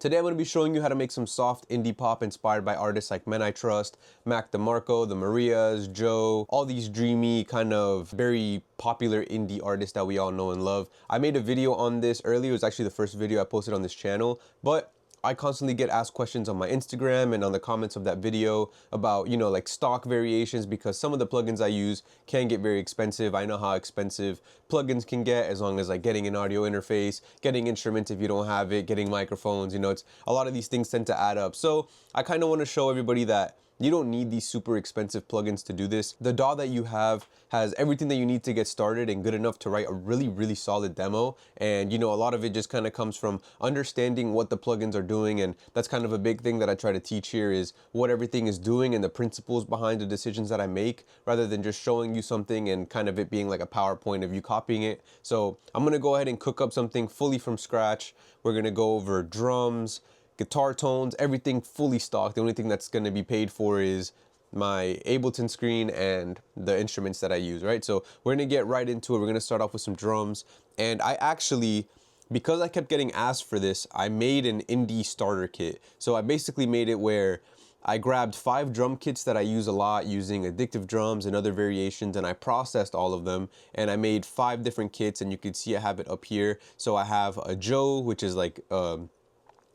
Today I'm going to be showing you how to make some soft indie pop inspired by artists like Men I Trust, Mac DeMarco, the Marias, Joe, all these dreamy kind of very popular indie artists that we all know and love. I made a video on this earlier. It was actually the first video I posted on this channel, but I constantly get asked questions on my Instagram and on the comments of that video about, you know, like stock variations, because some of the plugins I use can get very expensive. I know how expensive plugins can get, as long as like getting an audio interface, getting instruments if you don't have it, getting microphones, you know, it's a lot of these things tend to add up. So I kind of want to show everybody that you don't need these super expensive plugins to do this. The DAW that you have has everything that you need to get started and good enough to write a really solid demo. And you know, a lot of it just kind of comes from understanding what the plugins are doing, and that's kind of a big thing that I try to teach here, is what everything is doing and the principles behind the decisions that I make, rather than just showing you something and kind of it being like a PowerPoint of you copying it. So I'm gonna go ahead and cook up something fully from scratch. We're gonna go over drums, guitar tones, everything fully stocked. The only thing that's going to be paid for is my Ableton screen and the instruments that I use, right? So we're going to get right into it. We're going to start off with some drums. And I actually, because I kept getting asked for this, I made an indie starter kit. So I basically made it where I grabbed 5 drum kits that I use a lot using addictive drums and other variations, and I processed all of them, and I made 5 different kits, and you can see I have it up here. So I have a Joe, which is like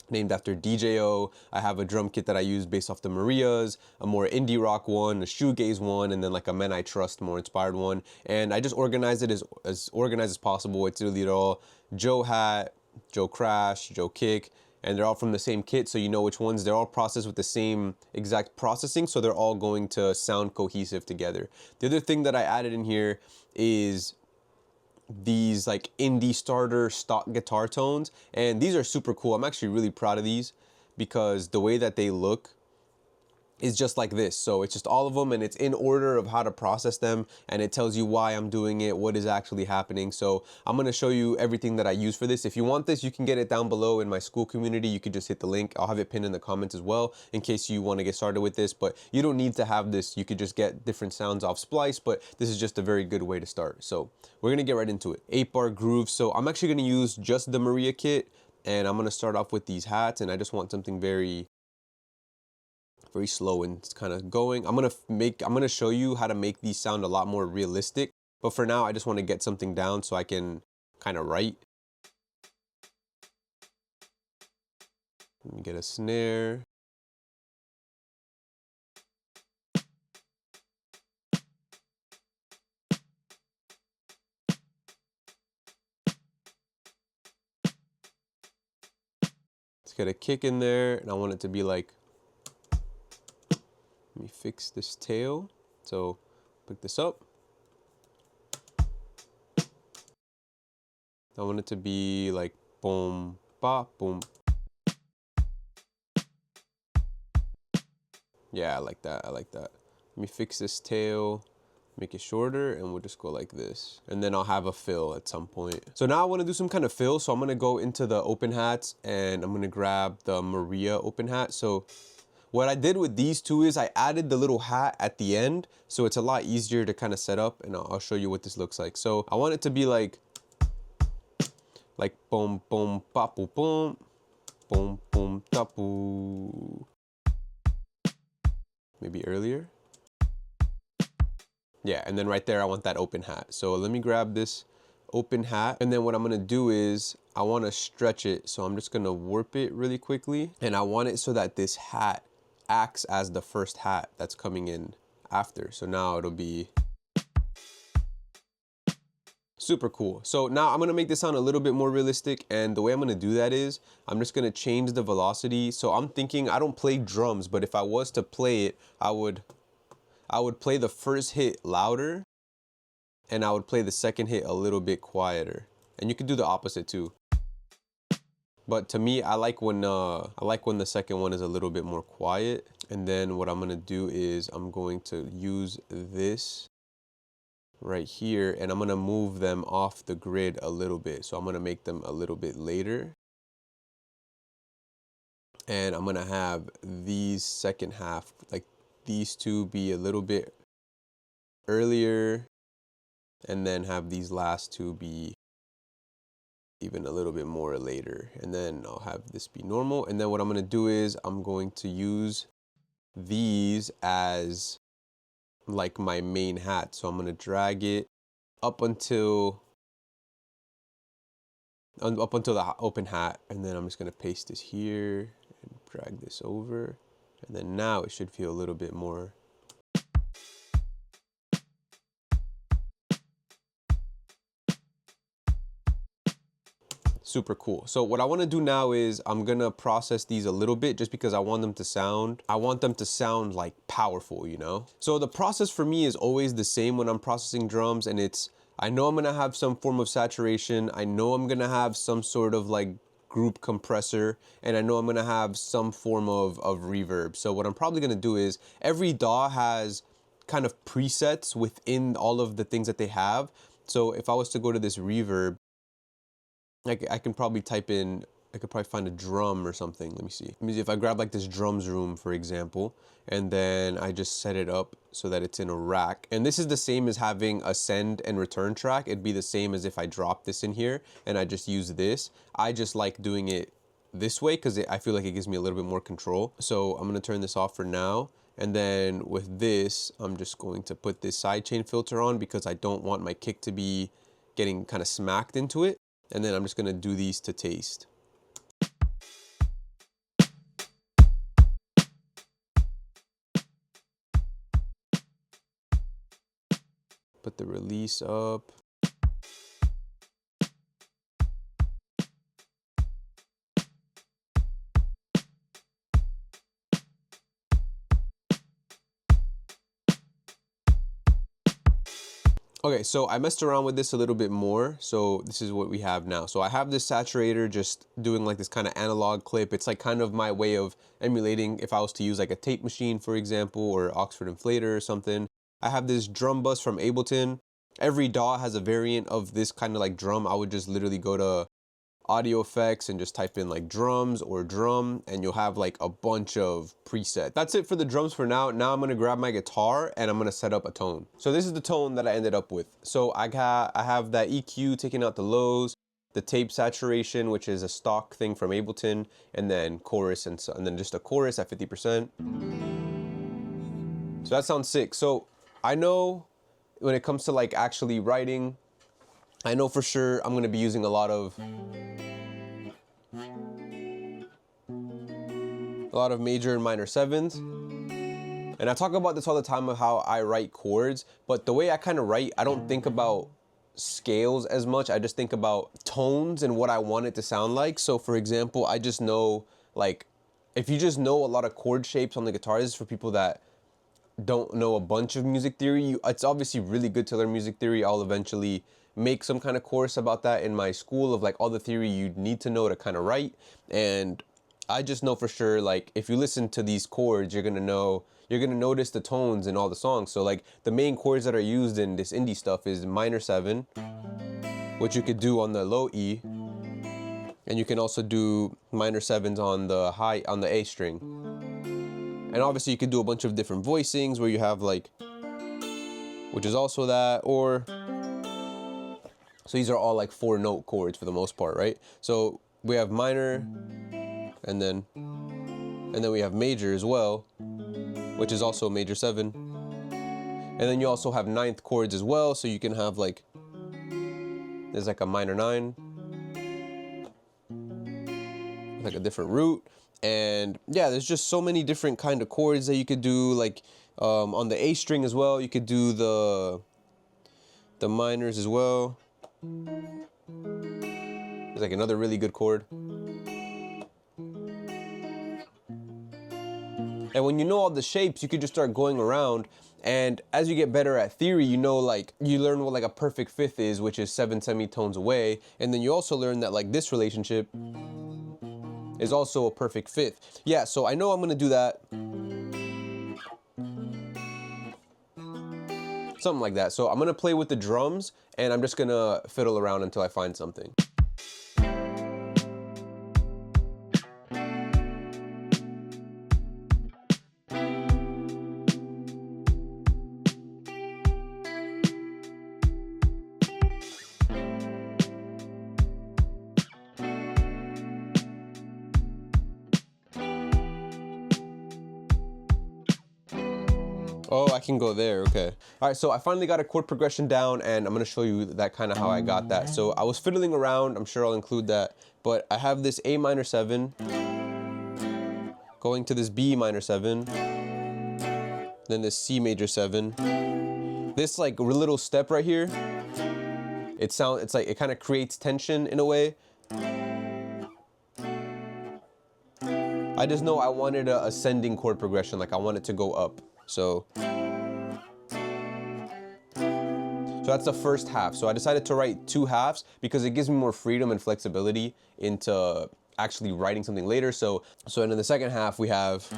named after DJO. I have a drum kit that I use based off the Marias, a more indie rock one, a shoegaze one, and then like a Men I Trust more inspired one. And I just organized it as organized as possible. It's really all Joe Hat, Joe Crash, Joe Kick, and they're all from the same kit, so you know which ones. They're all processed with the same exact processing, so they're all going to sound cohesive together. The other thing that I added in here is these like indie starter stock guitar tones, and these are super cool. I'm actually really proud of these because the way that they look is just like this. So it's just all of them, and it's in order of how to process them, and it tells you why I'm doing it, what is actually happening. So I'm going to show you everything that I use for this. If you want this, you can get it down below in my school community. You could just hit the link. I'll have it pinned in the comments as well in case you want to get started with this, but you don't need to have this. You could just get different sounds off Splice, but this is just a very good way to start. So we're going to get right into it. 8-bar grooves. So I'm actually going to use just the Maria kit, and I'm going to start off with these hats, and I just want something very slow and it's kind of going. I'm gonna show you how to make these sound a lot more realistic, but for now I just want to get something down so I can kind of write. Let me get a snare. Let's get a kick in there, and I want it to be like, let me fix this tail. So pick this up. I want it to be like boom, bop, boom. Yeah, I like that. I like that. Let me fix this tail, make it shorter, and we'll just go like this. And then I'll have a fill at some point. So now I want to do some kind of fill. So I'm going to go into the open hats, and I'm going to grab the Maria open hat. So what I did with these two is I added the little hat at the end, so it's a lot easier to kind of set up, and I'll show you what this looks like. So I want it to be like boom, boom, pop, boom, boom, boom, boom, tapu. Maybe earlier. Yeah, and then right there I want that open hat. So let me grab this open hat, and then what I'm gonna do is I want to stretch it. So I'm just gonna warp it really quickly, and I want it so that this hat acts as the first hat that's coming in after. So now it'll be super cool. So now I'm gonna make this sound a little bit more realistic, and the way I'm gonna do that is I'm just gonna change the velocity. So I'm thinking, I don't play drums, but if I was to play it, I would play the first hit louder, and I would play the second hit a little bit quieter. And you could do the opposite too. But to me, I like when the second one is a little bit more quiet. And then what I'm gonna do is I'm going to use this right here, and I'm gonna move them off the grid a little bit. So I'm gonna make them a little bit later. And I'm gonna have these second half, like these two, be a little bit earlier, and then have these last two be even a little bit more later, and then I'll have this be normal. And then what I'm gonna do is I'm going to use these as like my main hat. So I'm gonna drag it up until the open hat, and then I'm just gonna paste this here and drag this over, and then now it should feel a little bit more. Super cool. So what I want to do now is I'm gonna process these a little bit, just because I want them to sound like powerful, you know? So the process for me is always the same when I'm processing drums, and it's, I know I'm gonna have some form of saturation, I know I'm gonna have some sort of like group compressor, and I know I'm gonna have some form of reverb. So what I'm probably gonna do is, every DAW has kind of presets within all of the things that they have. So if I was to go to this reverb, I can probably type in, I could probably find a drum or something. Let me see if I grab like this drums room, for example, and then I just set it up so that it's in a rack. And this is the same as having a send and return track. It'd be the same as if I drop this in here and I just use this. I just like doing it this way because I feel like it gives me a little bit more control. So I'm gonna turn this off for now. And then with this, I'm just going to put this sidechain filter on because I don't want my kick to be getting kind of smacked into it. And then I'm just gonna do these to taste. Put the release up. Okay, so I messed around with this a little bit more. So this is what we have now. So I have this saturator just doing like this kind of analog clip. It's like kind of my way of emulating if I was to use like a tape machine, for example, or Oxford Inflator or something. I have this drum bus from Ableton. Every DAW has a variant of this kind of like drum. I would just literally go to audio effects and just type in like drums or drum, and you'll have like a bunch of presets. That's it for the drums for now. Now I'm gonna grab my guitar and I'm gonna set up a tone. So this is the tone that I ended up with. So I have that EQ taking out the lows, the tape saturation, which is a stock thing from Ableton, and then chorus and then just a chorus at 50%. So that sounds sick. So I know when it comes to like actually writing, I know for sure I'm gonna be using a lot of major and minor sevens. And I talk about this all the time of how I write chords, but the way I kind of write, I don't think about scales as much. I just think about tones and what I want it to sound like. So for example, I just know, like, if you just know a lot of chord shapes on the guitar, this is for people that don't know a bunch of music theory. It's obviously really good to learn music theory. I'll eventually make some kind of course about that in my school of like all the theory you need to know to kind of write. And I just know for sure, like, if you listen to these chords, you're gonna notice the tones in all the songs. So like the main chords that are used in this indie stuff is minor 7, which you could do on the low E, and you can also do minor 7s on the A string. And obviously you could do a bunch of different voicings where you have like, which is also that, or, so these are all like 4-note chords for the most part, right? So we have minor, and then we have major as well, which is also major 7. And then you also have 9th chords as well, so you can have like, there's like a minor 9, like a different root. And yeah, there's just so many different kind of chords that you could do, like on the A string as well. You could do the minors as well. There's like another really good chord. And when you know all the shapes, you could just start going around. And as you get better at theory, you know, like, you learn what like a perfect fifth is, which is 7 semitones away. And then you also learn that like this relationship is also a perfect fifth. Yeah, so I know I'm gonna do that. Something like that. So I'm gonna play with the drums and I'm just gonna fiddle around until I find something. Oh, I can go there, okay. All right, so I finally got a chord progression down, and I'm gonna show you that kind of how I got that. So I was fiddling around, I'm sure I'll include that, but I have this A minor 7, going to this B minor 7, then this C major 7. This like little step right here, it's like it kind of creates tension in a way. I just know I wanted a ascending chord progression, like I want it to go up. So that's the first half. So I decided to write 2 halves because it gives me more freedom and flexibility into actually writing something later. So in the second half we have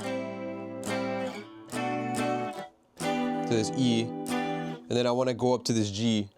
to this E, and then I want to go up to this G.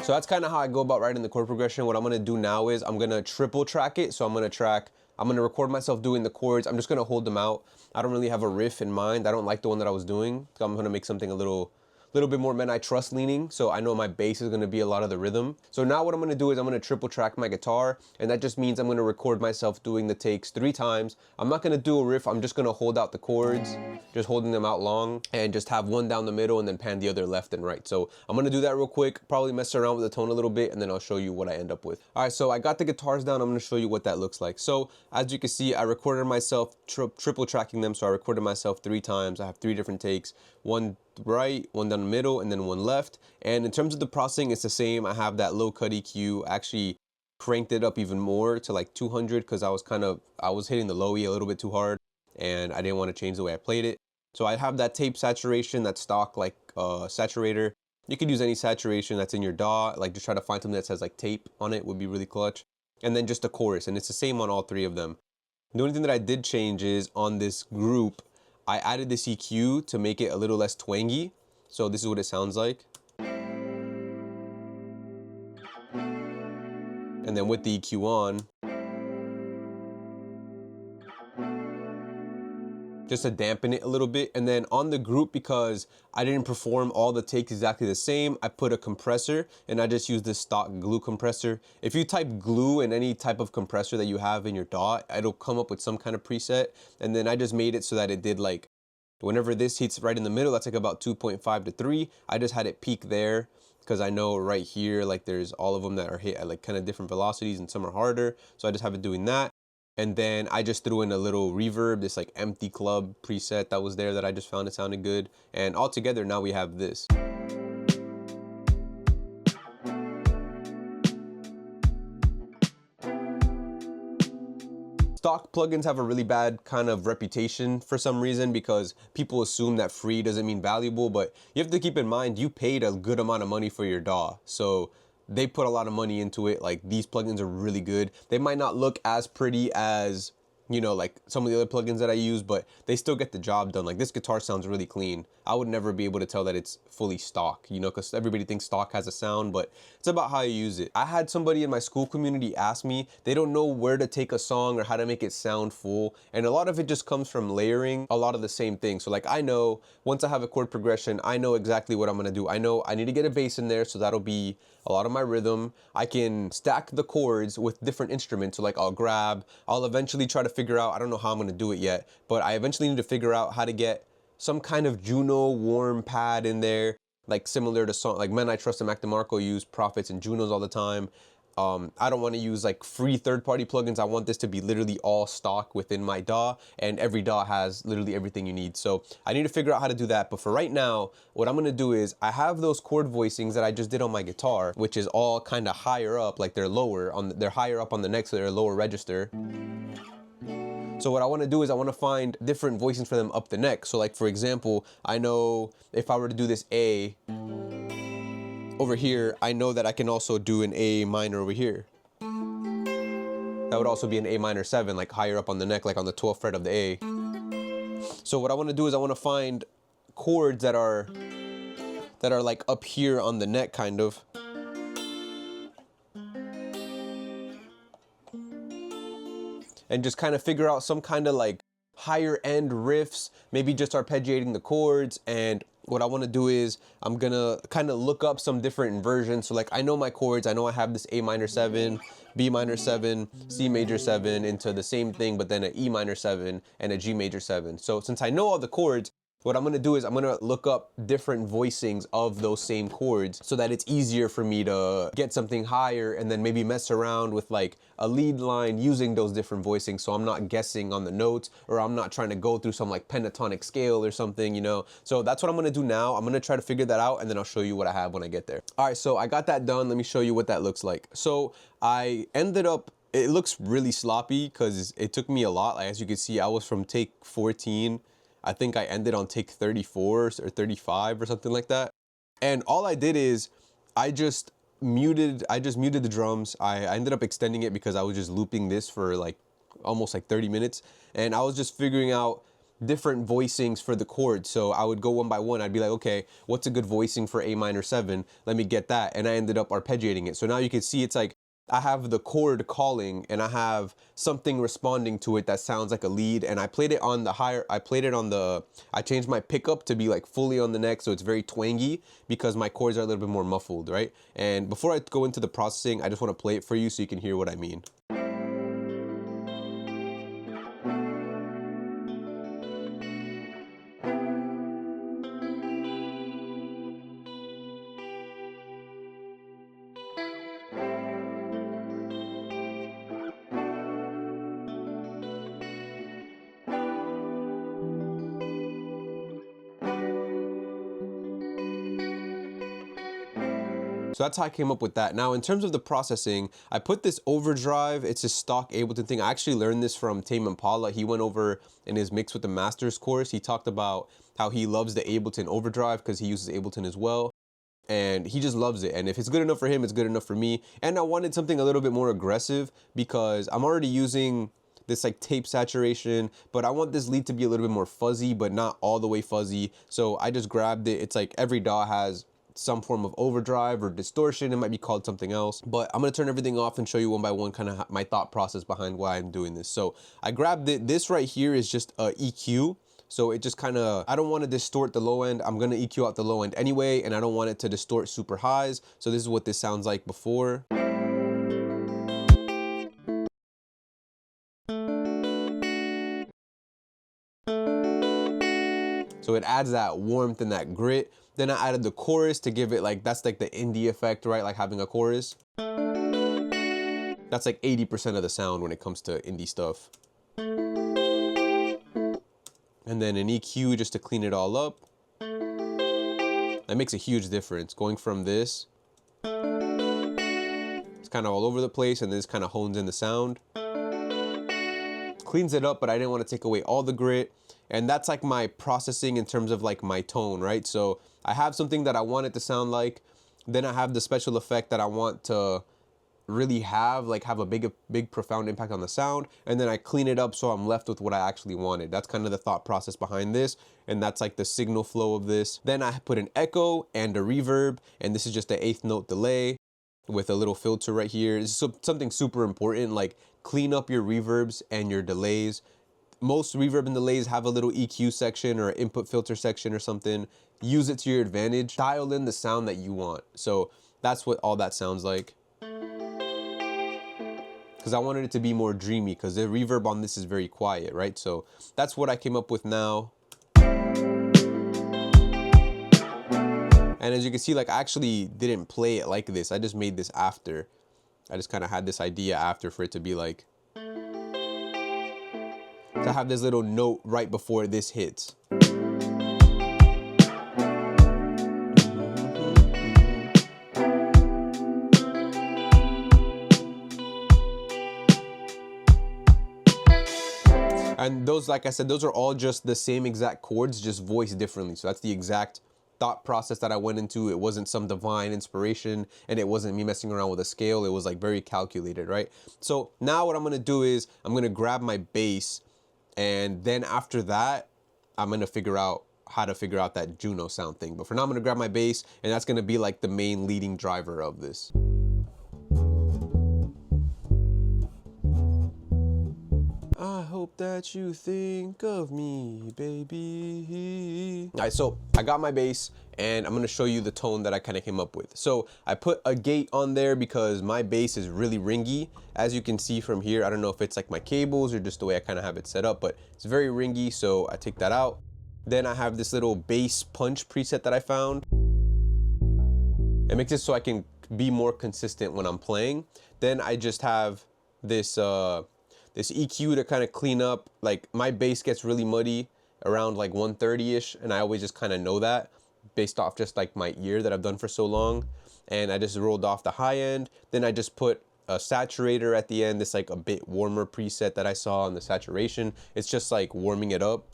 So that's kind of how I go about writing the chord progression. What I'm gonna do now is I'm gonna triple track it. So I'm gonna record myself doing the chords. I'm just gonna hold them out. I don't really have a riff in mind. I don't like the one that I was doing. So I'm gonna make something a little bit more Men I Trust leaning. So I know my bass is gonna be a lot of the rhythm. So now what I'm gonna do is I'm gonna triple track my guitar, and that just means I'm gonna record myself doing the takes 3 times. I'm not gonna do a riff. I'm just gonna hold out the chords, just holding them out long, and just have one down the middle and then pan the other left and right. So I'm gonna do that real quick, probably mess around with the tone a little bit, and then I'll show you what I end up with. All right, so I got the guitars down. I'm gonna show you what that looks like. So as you can see, I recorded myself triple tracking them. So I recorded myself 3 times. I have 3 different takes, one right, one down the middle, and then one left. And in terms of the processing, it's the same. I have that low cut EQ. I actually cranked it up even more to like 200 because I was hitting the low E a little bit too hard, and I didn't want to change the way I played it. So I have that tape saturation, that stock like saturator. You could use any saturation that's in your DAW, like just try to find something that says like tape on it would be really clutch. And then just a chorus, and it's the same on all 3 of them. The only thing that I did change is on this group, I added this EQ to make it a little less twangy. So this is what it sounds like. And then with the EQ on, just to dampen it a little bit. And then on the group, because I didn't perform all the takes exactly the same, I put a compressor, and I just used this stock glue compressor. If you type glue in any type of compressor that you have in your DAW, it'll come up with some kind of preset. And then I just made it so that it did like, whenever this hits right in the middle, that's like about 2.5 to 3. I just had it peak there because I know right here, like there's all of them that are hit at like kind of different velocities, and some are harder. So I just have it doing that. And then I just threw in a little reverb, this like empty club preset that was there that I just found it sounded good. And all together now we have this. Stock plugins have a really bad kind of reputation for some reason because people assume that free doesn't mean valuable, but you have to keep in mind you paid a good amount of money for your DAW. So they put a lot of money into it. Like these plugins are really good. They might not look as pretty as, you know, like some of the other plugins that I use, but they still get the job done. Like this guitar sounds really clean. I would never be able to tell that it's fully stock, you know, because everybody thinks stock has a sound, but it's about how you use it. I had somebody in my school community ask me, they don't know where to take a song or how to make it sound full. And a lot of it just comes from layering a lot of the same things. So like I know once I have a chord progression, I know exactly what I'm gonna do. I know I need to get a bass in there, so that'll be a lot of my rhythm. I can stack the chords with different instruments. So like I'll eventually try to figure out, I don't know how I'm gonna do it yet, but I eventually need to figure out how to get some kind of Juno warm pad in there, like similar to song, like Men I Trust and Demarco use Prophets and Junos all the time. I don't want to use like free third-party plugins. I want this to be literally all stock within my DAW, and every DAW has literally everything you need. So I need to figure out how to do that. But for right now, what I'm gonna do is I have those chord voicings that I just did on my guitar, which is all kind of higher up, like they're higher up on the neck, so they're a lower register. So what I want to do is I want to find different voicings for them up the neck. So like for example, I know if I were to do this A over here, I know that I can also do an A minor over here. That would also be an A minor 7, like higher up on the neck, like on the 12th fret of the A. So what I want to do is I want to find chords that are like up here on the neck kind of. And just kind of figure out some kind of like higher end riffs, maybe just arpeggiating the chords and what I want to do is I'm gonna kind of look up some different versions. So like I know my chords, I know I have this A minor 7, B minor 7, C major 7 into the same thing, but then an E minor 7 and a G major 7. So since I know all the chords, what I'm gonna do is I'm gonna look up different voicings of those same chords so that it's easier for me to get something higher and then maybe mess around with like a lead line using those different voicings, so I'm not guessing on the notes, or I'm not trying to go through some like pentatonic scale or something, you know? So that's what I'm gonna do now. I'm gonna try to figure that out and then I'll show you what I have when I get there. All right, so I got that done. Let me show you what that looks like. So I ended up, it looks really sloppy because it took me a lot. Like, as you can see, I was from take 14. I think I ended on take 34 or 35 or something like that. And all I did is I just muted the drums. I ended up extending it because I was just looping this for like almost like 30 minutes. And I was just figuring out different voicings for the chords. So I would go one by one. I'd be like, okay, what's a good voicing for A minor 7? Let me get that. And I ended up arpeggiating it. So now you can see it's like I have the chord calling and I have something responding to it that sounds like a lead, and I played it on the higher, I changed my pickup to be like fully on the neck, so it's very twangy because my chords are a little bit more muffled, right? And before I go into the processing, I just want to play it for you so you can hear what I mean. So that's how I came up with that. Now, in terms of the processing, I put this overdrive. It's a stock Ableton thing. I actually learned this from Tame Impala. He went over in his Mix with the Masters course. He talked about how he loves the Ableton overdrive because he uses Ableton as well. And he just loves it. And if it's good enough for him, it's good enough for me. And I wanted something a little bit more aggressive because I'm already using this like tape saturation, but I want this lead to be a little bit more fuzzy, but not all the way fuzzy. So I just grabbed it. It's like every DAW has some form of overdrive or distortion. It might be called something else, but I'm gonna turn everything off and show you one by one kind of my thought process behind why I'm doing this. So I grabbed it. This right here is just a EQ. So it just kind of, I don't want to distort the low end. I'm going to EQ out the low end anyway, and I don't want it to distort super highs. So this is what this sounds like before. So it adds that warmth and that grit. Then I added the chorus to give it like, that's like the indie effect, right? Like having a chorus. That's like 80% of the sound when it comes to indie stuff. And then an EQ just to clean it all up. That makes a huge difference. Going from this, it's kind of all over the place, and this kind of hones in the sound. Cleans it up, but I didn't want to take away all the grit. And that's like my processing in terms of like my tone, right? So I have something that I want it to sound like. Then I have the special effect that I want to really have a big profound impact on the sound, and then I clean it up so I'm left with what I actually wanted. That's kind of the thought process behind this, and that's like the signal flow of this. Then I put an echo and a reverb, and this is just an 1/8 note delay with a little filter right here. It's something super important, like clean up your reverbs and your delays. Most reverb and delays have a little EQ section or input filter section or something. Use it to your advantage. Dial in the sound that you want. So that's what all that sounds like. Because I wanted it to be more dreamy, because the reverb on this is very quiet, right? So that's what I came up with now. And as you can see, like I actually didn't play it like this. I just made this after. I just kind of had this idea after for it to be like, to have this little note right before this hits. And those, like I said, those are all just the same exact chords, just voiced differently. So that's the exact thought process that I went into. It wasn't some divine inspiration, and it wasn't me messing around with a scale. It was like very calculated, right? So now what I'm gonna do is I'm gonna grab my bass, and then after that, I'm gonna figure out how to figure out that Juno sound thing. But for now, I'm gonna grab my bass, and that's gonna be like the main leading driver of this. I hope that you think of me, baby. All right, so I got my bass and I'm gonna show you the tone that I kind of came up with. So I put a gate on there because my bass is really ringy. As you can see from here, I don't know if it's like my cables or just the way I kind of have it set up, but it's very ringy, so I take that out. Then I have this little bass punch preset that I found. It makes it so I can be more consistent when I'm playing. Then I just have this this EQ to kind of clean up. Like my bass gets really muddy around like 130-ish, and I always just kind of know that based off just like my ear that I've done for so long. And I just rolled off the high end. Then I just put a saturator at the end, this like a bit warmer preset that I saw on the saturation. It's just like warming it up.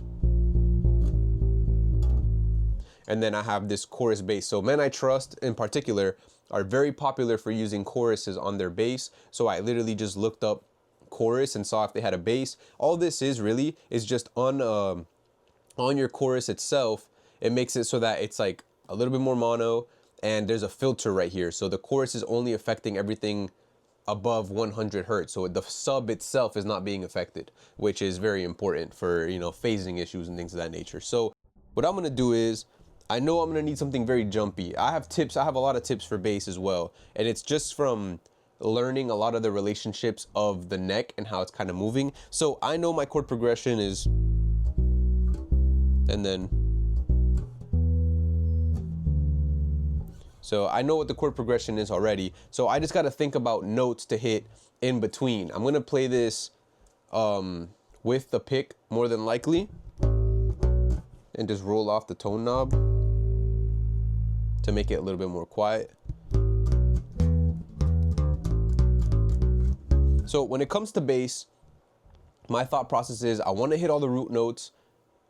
And then I have this chorus bass. So Men I Trust in particular are very popular for using choruses on their bass. So I literally just looked up chorus and saw if they had a bass. All this is really is just on your chorus itself. It makes it so that it's like a little bit more mono, and there's a filter right here. So the chorus is only affecting everything above 100 hertz. So the sub itself is not being affected, which is very important for, you know, phasing issues and things of that nature. So what I'm gonna do is, I know I'm gonna need something very jumpy. I have tips, I have a lot of tips for bass as well. And it's just from learning a lot of the relationships of the neck and how it's kind of moving. So I know my chord progression is, and then, so I know what the chord progression is already. So I just gotta think about notes to hit in between. I'm gonna play this with the pick more than likely, and just roll off the tone knob to make it a little bit more quiet. So when it comes to bass, my thought process is I want to hit all the root notes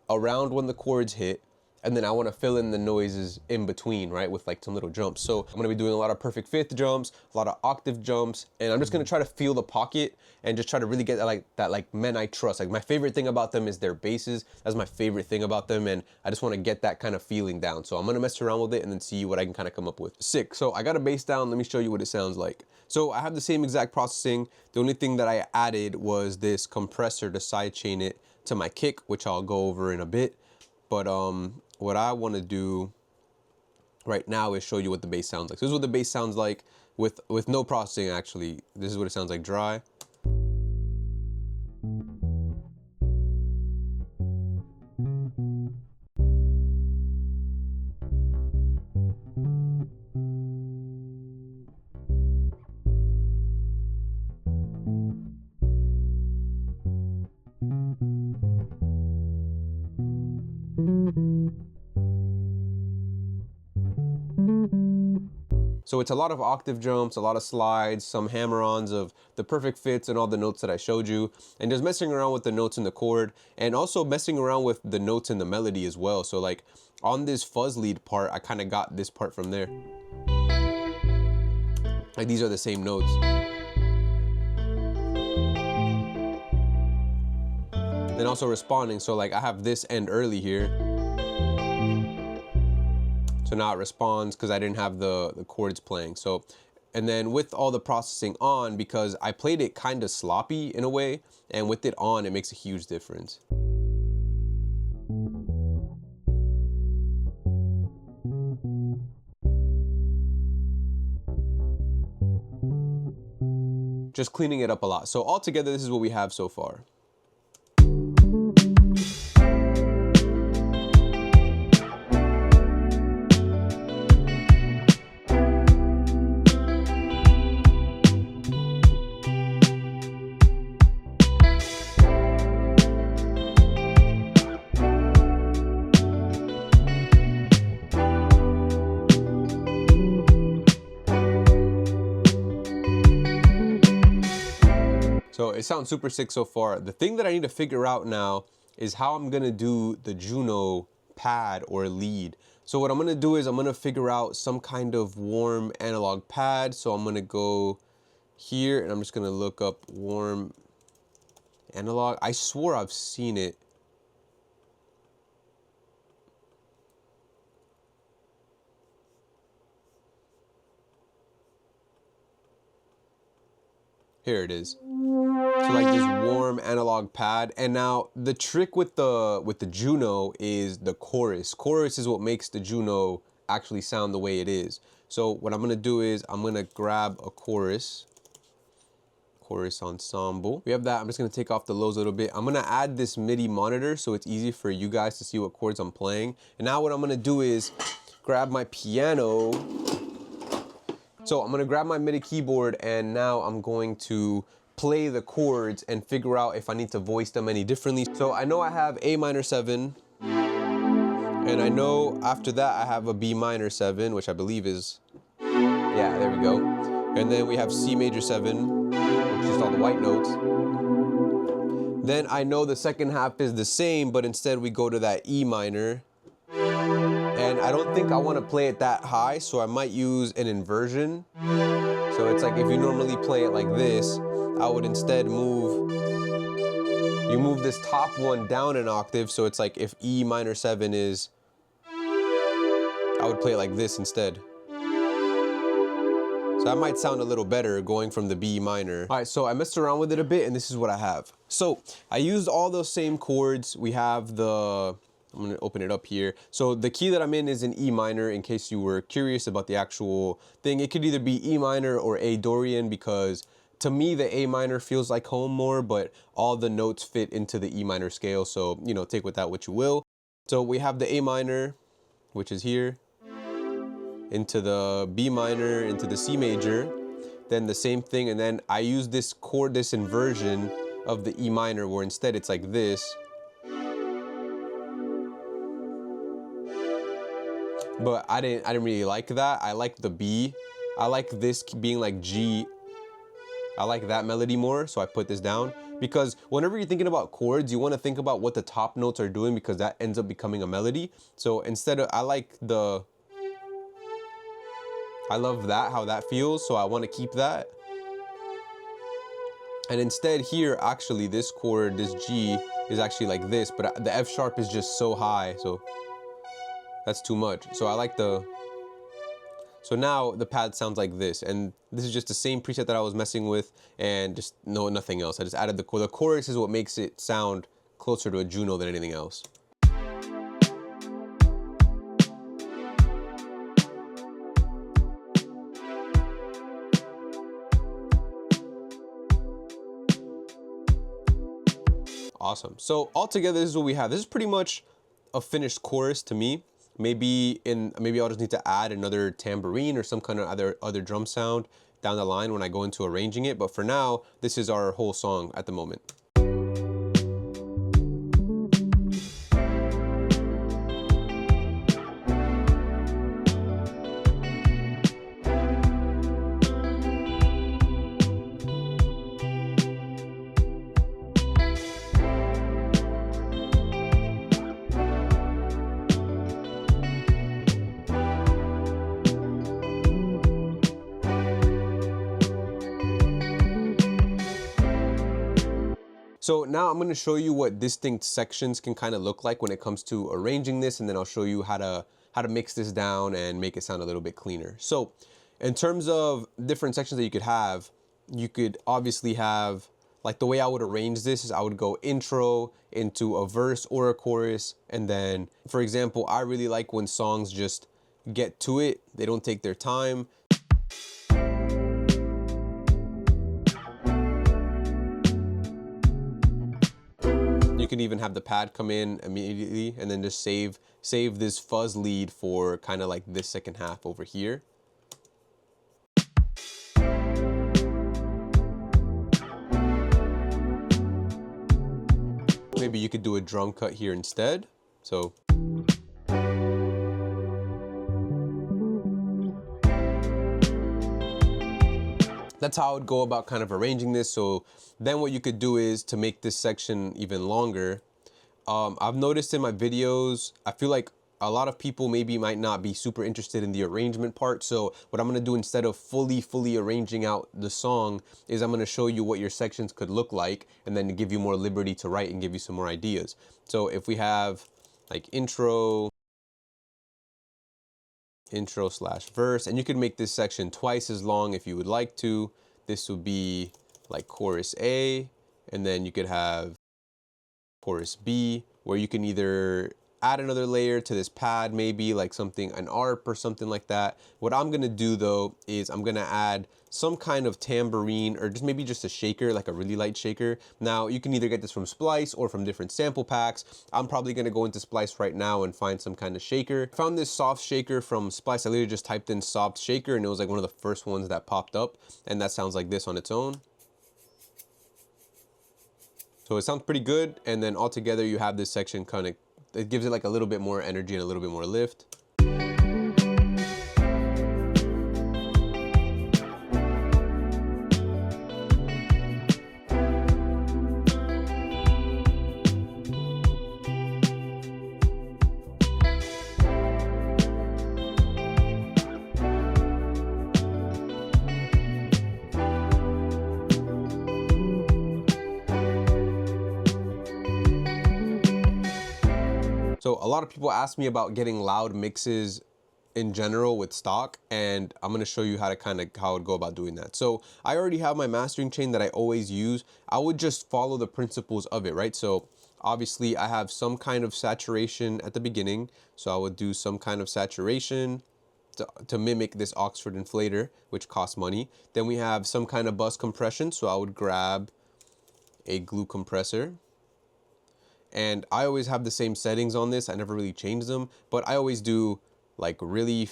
around when the chords hit, and then I want to fill in the noises in between, right, with like some little jumps. So I'm going to be doing a lot of perfect fifth jumps, a lot of octave jumps, and I'm just going to try to feel the pocket and just try to really get that like Men I Trust. Like my favorite thing about them is their basses. That's my favorite thing about them, and I just want to get that kind of feeling down. So I'm going to mess around with it and then see what I can kind of come up with. Sick. So I got a bass down. Let me show you what it sounds like. So I have the same exact processing. The only thing that I added was this compressor to sidechain it to my kick, which I'll go over in a bit. But what I want to do right now is show you what the bass sounds like. So this is what the bass sounds like with no processing. Actually, this is what it sounds like dry. So it's a lot of octave jumps, a lot of slides, some hammer-ons of the perfect fits and all the notes that I showed you, and just messing around with the notes in the chord, and also messing around with the notes in the melody as well. So like on this fuzz lead part, I kind of got this part from there. Like these are the same notes. Then also responding, so like I have this end early here. So now it responds because I didn't have the chords playing. So, and then with all the processing on, because I played it kind of sloppy in a way, and with it on, it makes a huge difference. Just cleaning it up a lot. So altogether, this is what we have so far. So it sounds super sick so far. The thing that I need to figure out now is how I'm gonna do the Juno pad or lead. So what I'm gonna do is I'm gonna figure out some kind of warm analog pad. So I'm gonna go here and I'm just gonna look up warm analog. I swore I've seen it. Here it is. to like this warm analog pad. And now the trick with the Juno is the chorus. Chorus is what makes the Juno actually sound the way it is. So what I'm gonna do is I'm gonna grab a chorus ensemble. We have that. I'm just gonna take off the lows a little bit. I'm gonna add this MIDI monitor so it's easy for you guys to see what chords I'm playing. And now what I'm gonna do is grab my piano. So I'm gonna grab my MIDI keyboard and now I'm going to play the chords and figure out if I need to voice them any differently. So I know I have A minor 7, and I know after that I have a B minor 7, which I believe is, yeah, there we go. And then we have C major 7, which is just all the white notes. Then I know the second half is the same, but instead we go to that E minor. And I don't think I want to play it that high, so I might use an inversion. So it's like if you normally play it like this, I would instead move this top one down an octave. So it's like if E minor 7 is, I would play it like this instead. So that might sound a little better going from the B minor. All right, so I messed around with it a bit and this is what I have. So I used all those same chords. We have the, I'm gonna open it up here. So the key that I'm in is in E minor, in case you were curious about the actual thing. It could either be E minor or A Dorian, because to me the A minor feels like home more, but all the notes fit into the E minor scale. So, you know, take with that what you will. So we have the A minor, which is here, into the B minor, into the C major, then the same thing. And then I use this chord, this inversion of the E minor, where instead it's like this. But I didn't really like that. I like the B. I like this being like G. I like that melody more, so I put this down. Because whenever you're thinking about chords, you want to think about what the top notes are doing, because that ends up becoming a melody. So instead of, I love that, how that feels, so I want to keep that. And instead here, actually this chord, this G, is actually like this, but the F sharp is just so high, so that's too much. So I like so now the pad sounds like this, and this is just the same preset that I was messing with, and just nothing else. I just added the chorus is what makes it sound closer to a Juno than anything else. Awesome. So altogether, this is what we have. This is pretty much a finished chorus to me. Maybe I'll just need to add another tambourine or some kind of other drum sound down the line when I go into arranging it. But for now, this is our whole song at the moment. So now I'm going to show you what distinct sections can kind of look like when it comes to arranging this, and then I'll show you how to mix this down and make it sound a little bit cleaner. So in terms of different sections that you could obviously have, like the way I would arrange this is I would go intro into a verse or a chorus, and then, for example, I really like when songs just get to it. They don't take their time. You can even have the pad come in immediately and then just save this fuzz lead for kind of like this second half over here. Maybe you could do a drum cut here instead. So that's how I would go about kind of arranging this. So then what you could do is, to make this section even longer, I've noticed in my videos, I feel like a lot of people maybe might not be super interested in the arrangement part. So what I'm gonna do, instead of fully arranging out the song, is I'm gonna show you what your sections could look like, and then give you more liberty to write and give you some more ideas. So if we have like intro / verse, and you could make this section twice as long if you would like to. This would be like chorus A, And then you could have chorus B, where you can either add another layer to this pad, maybe like something, an ARP or something like that. What I'm gonna do though is I'm gonna add some kind of tambourine or just maybe just a shaker, like a really light shaker. Now you can either get this from Splice or from different sample packs. I'm probably gonna go into Splice right now and find some kind of shaker. I found this soft shaker from Splice. I literally just typed in soft shaker and it was like one of the first ones that popped up, and that sounds like this on its own. So it sounds pretty good, and then all together you have this section kind of, it gives it like a little bit more energy and a little bit more lift. So a lot of people ask me about getting loud mixes in general with stock, and I'm gonna show you how I would go about doing that. So I already have my mastering chain that I always use. I would just follow the principles of it, right? So obviously I have some kind of saturation at the beginning. So I would do some kind of saturation to mimic this Oxford inflator, which costs money. Then we have some kind of bus compression. So I would grab a glue compressor. And I always have the same settings on this. I never really change them, but I always do like really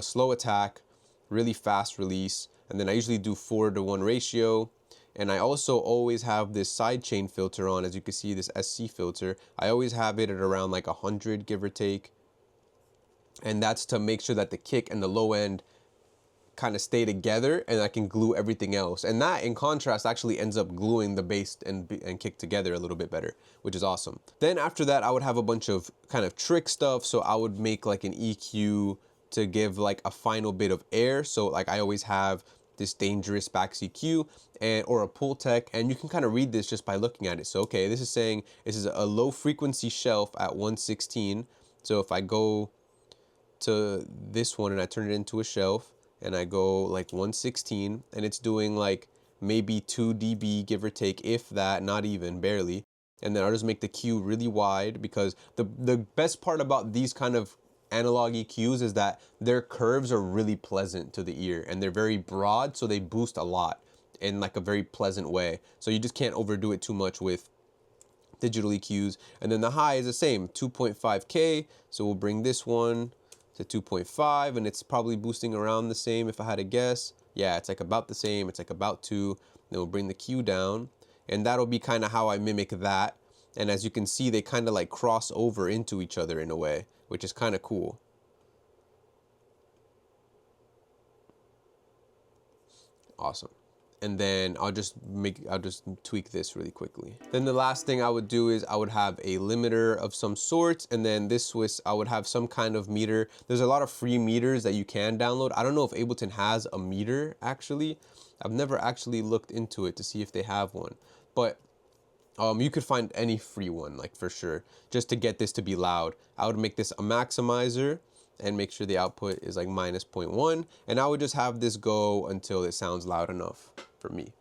slow attack, really fast release. And then I usually do 4:1 ratio. And I also always have this sidechain filter on, as you can see, this SC filter. I always have it at around like 100, give or take. And that's to make sure that the kick and the low end kind of stay together and I can glue everything else. And that in contrast actually ends up gluing the bass and kick together a little bit better, which is awesome. Then after that, I would have a bunch of kind of trick stuff. So I would make like an EQ to give like a final bit of air. So like I always have this dangerous back EQ or a pull tech, and you can kind of read this just by looking at it. So okay, this is saying this is a low frequency shelf at 116. So if I go to this one and I turn it into a shelf, and I go like 116, and it's doing like maybe 2 dB, give or take, if that, not even, barely. And then I'll just make the Q really wide, because the best part about these kind of analog EQs is that their curves are really pleasant to the ear, and they're very broad, so they boost a lot in like a very pleasant way. So you just can't overdo it too much with digital EQs. And then the high is the same, 2.5K. So we'll bring this one to 2.5, and it's probably boosting around the same if I had to guess. Yeah, it's like about the same. It's like about 2. Then we'll bring the Q down, and that'll be kind of how I mimic that. And as you can see, they kind of like cross over into each other in a way, which is kind of cool. Awesome. And then I'll just tweak this really quickly. Then the last thing I would do is I would have a limiter of some sorts, and then this Swiss, I would have some kind of meter. There's a lot of free meters that you can download. I don't know if Ableton has a meter actually. I've never actually looked into it to see if they have one, but you could find any free one, like for sure, just to get this to be loud. I would make this a maximizer and make sure the output is like -0.1, and I would just have this go until it sounds loud enough for me.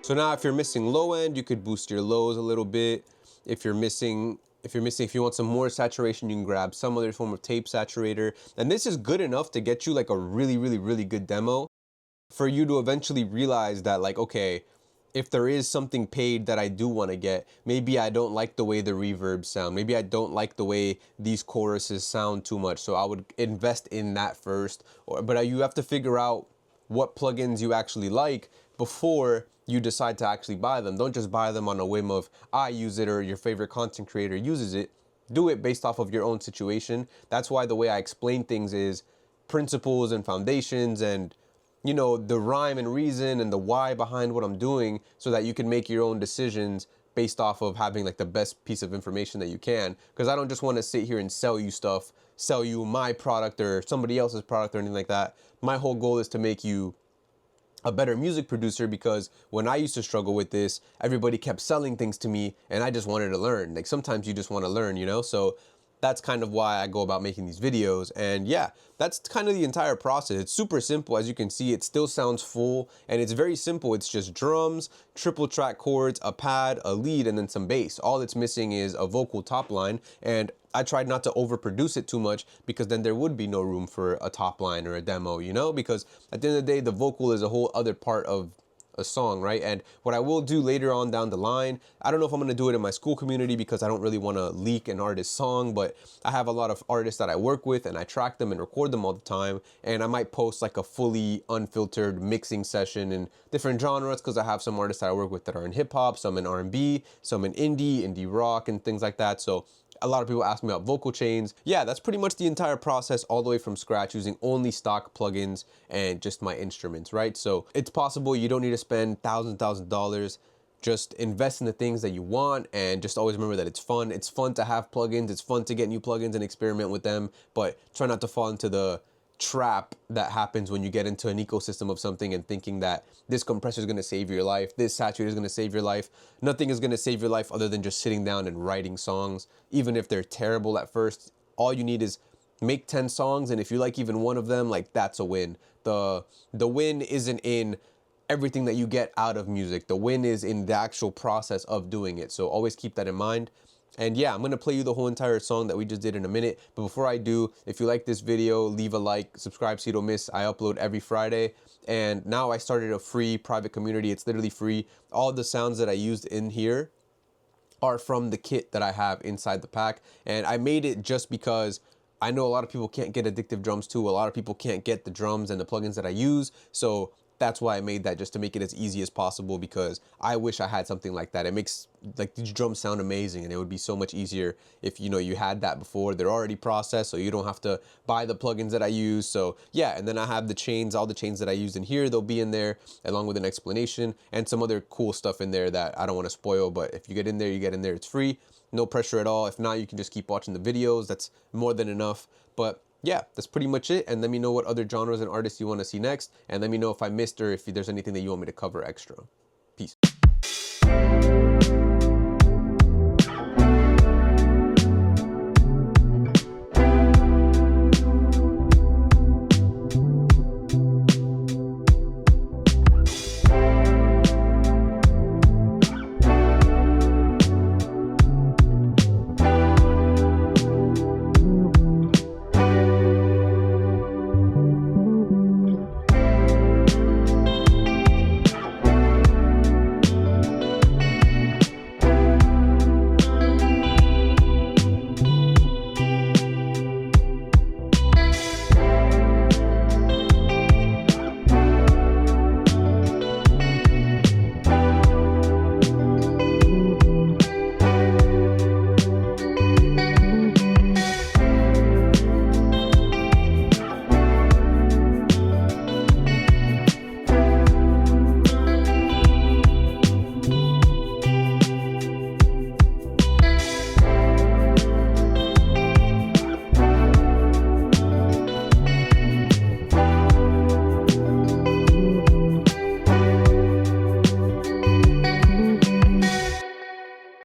So now if you're missing low end, you could boost your lows a little bit. If you want some more saturation, you can grab some other form of tape saturator. And this is good enough to get you like a really good demo, for you to eventually realize that like, okay, if there is something paid that I do want to get, maybe I don't like the way the reverbs sound. Maybe I don't like the way these choruses sound too much. So I would invest in that first. But you have to figure out what plugins you actually like before you decide to actually buy them. Don't just buy them on a whim of I use it or your favorite content creator uses it. Do it based off of your own situation. That's why the way I explain things is principles and foundations, and you know, the rhyme and reason and the why behind what I'm doing, so that you can make your own decisions based off of having like the best piece of information that you can. Because I don't just want to sit here and sell you stuff, sell you my product or somebody else's product or anything like that. My whole goal is to make you a better music producer, because when I used to struggle with this, everybody kept selling things to me and I just wanted to learn. Like sometimes you just want to learn, you know? So that's kind of why I go about making these videos. And yeah, that's kind of the entire process. It's super simple. As you can see, it still sounds full and it's very simple. It's just drums, triple track chords, a pad, a lead, and then some bass. All it's missing is a vocal top line. And I tried not to overproduce it too much, because then there would be no room for a top line or a demo, you know, because at the end of the day, the vocal is a whole other part of a song, right? And what I will do later on down the line, I don't know if I'm going to do it in my school community, because I don't really want to leak an artist's song, but I have a lot of artists that I work with and I track them and record them all the time, and I might post like a fully unfiltered mixing session in different genres, because I have some artists that I work with that are in hip hop, some in R&B, some in indie rock and things like that. So a lot of people ask me about vocal chains. Yeah, that's pretty much the entire process, all the way from scratch, using only stock plugins and just my instruments, right? So it's possible. You don't need to spend thousands of dollars. Just invest in the things that you want, and just always remember that it's fun. It's fun to have plugins. It's fun to get new plugins and experiment with them, but try not to fall into the trap that happens when you get into an ecosystem of something and thinking that this compressor is going to save your life, this saturator is going to save your life. Nothing is going to save your life other than just sitting down and writing songs. Even if they're terrible at first, all you need is make 10 songs, and if you like even one of them, like, that's a win. The win isn't in everything that you get out of music. The win is in the actual process of doing it. So always keep that in mind. And yeah, I'm going to play you the whole entire song that we just did in a minute. But before I do, if you like this video, leave a like, subscribe so you don't miss. I upload every Friday. And now I started a free private community. It's literally free. All the sounds that I used in here are from the kit that I have inside the pack. And I made it just because I know a lot of people can't get addictive drums too. A lot of people can't get the drums and the plugins that I use. So that's why I made that, just to make it as easy as possible, because I wish I had something like that. It makes like these drums sound amazing, and it would be so much easier if, you know, you had that before. They're already processed, so you don't have to buy the plugins that I use. So yeah, and then I have the chains, all the chains that I used in here, they'll be in there along with an explanation and some other cool stuff in there that I don't want to spoil. But if you get in there, you get in there. It's free, no pressure at all. If not, you can just keep watching the videos. That's more than enough. But yeah, that's pretty much it. And let me know what other genres and artists you want to see next. And let me know if I missed, or if there's anything that you want me to cover extra.